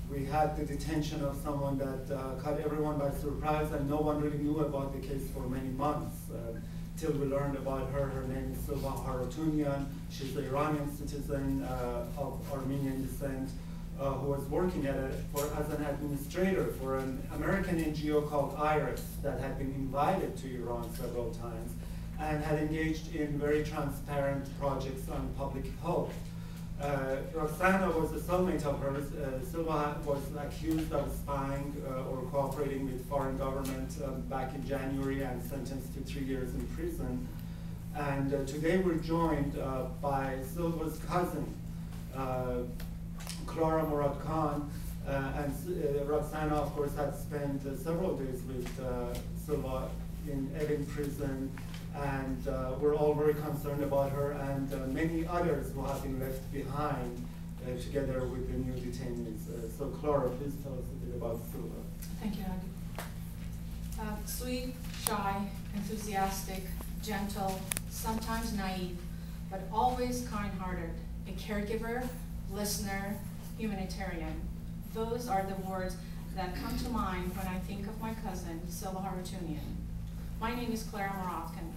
We had the detention of someone that caught everyone by surprise, and no one really knew about the case for many months, till we learned about her. Her name is Silva Harotonian. She's an Iranian citizen of Armenian descent, who was working as an administrator for an American NGO called IRIS that had been invited to Iran several times and had engaged in very transparent projects on public health. Roxana was a cellmate of hers. Silva was accused of spying or cooperating with foreign government back in January and sentenced to 3 years in prison. And today we're joined by Silva's cousin, Klara Moradkhan, and Roxana, of course, had spent several days with Silva in Evin prison, and we're all very concerned about her and many others who have been left behind together with the new detainees. So Klara, please tell us a bit about Silva. Thank you, Hadi. Sweet, shy, enthusiastic, gentle, sometimes naive, but always kind-hearted, a caregiver, listener, humanitarian. Those are the words that come to mind when I think of my cousin, Silva Harotonian. My name is Klara Moradkhan.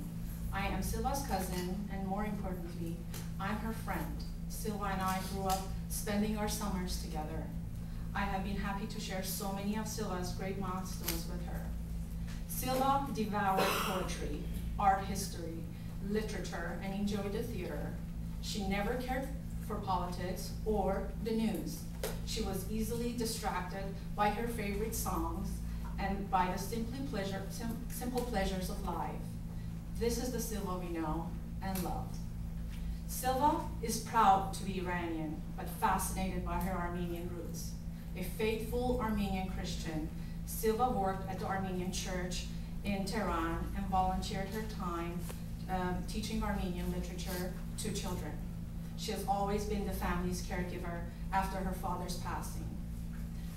I am Silva's cousin, and more importantly, I'm her friend. Silva and I grew up spending our summers together. I have been happy to share so many of Silva's great milestones with her. Silva devoured poetry, art history, literature, and enjoyed the theater. She never cared for politics or the news. She was easily distracted by her favorite songs and by the simple pleasures of life. This is the Silva we know and love. Silva is proud to be Iranian, but fascinated by her Armenian roots. A faithful Armenian Christian, Silva worked at the Armenian church in Tehran and volunteered her time teaching Armenian literature to children. She has always been the family's caregiver after her father's passing.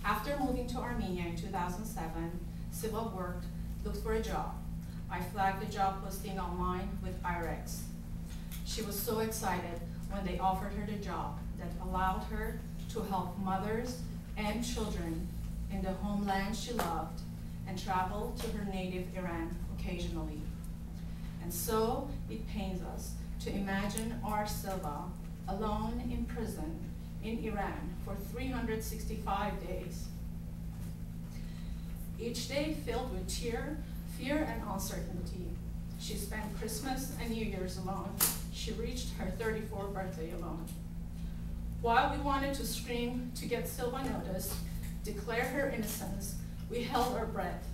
After moving to Armenia in 2007, Silva looked for a job. I flagged the job posting online with IREX. She was so excited when they offered her the job that allowed her to help mothers and children in the homeland she loved and travel to her native Iran occasionally. And so it pains us to imagine our Silva alone in prison in Iran for 365 days. Each day filled with fear and uncertainty. She spent Christmas and New Year's alone. She reached her 34th birthday alone. While we wanted to scream to get Silva noticed, declare her innocence, we held our breath.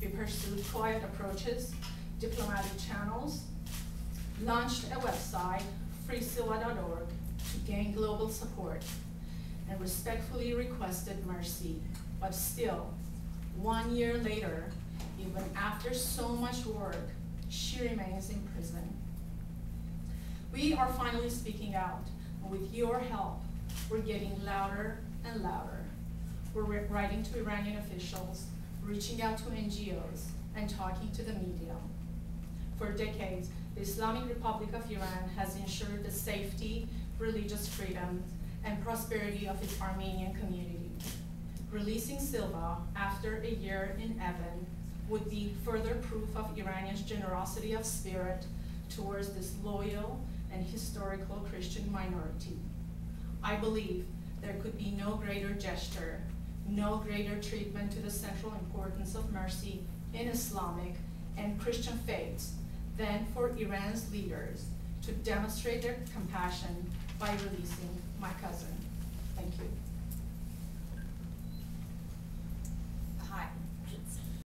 We pursued quiet approaches, diplomatic channels, launched a website, freesilva.org, to gain global support, and respectfully requested mercy. But still, 1 year later, even after so much work, she remains in prison. We are finally speaking out. With your help, we're getting louder and louder. We're writing to Iranian officials, reaching out to NGOs, and talking to the media. For decades, the Islamic Republic of Iran has ensured the safety, religious freedom, and prosperity of its Armenian community. Releasing Silva after a year in Evin would be further proof of Iranians' generosity of spirit towards this loyal and historical Christian minority. I believe there could be no greater gesture, no greater treatment to the central importance of mercy in Islamic and Christian faiths than for Iran's leaders to demonstrate their compassion by releasing my cousin. Thank you. Hi.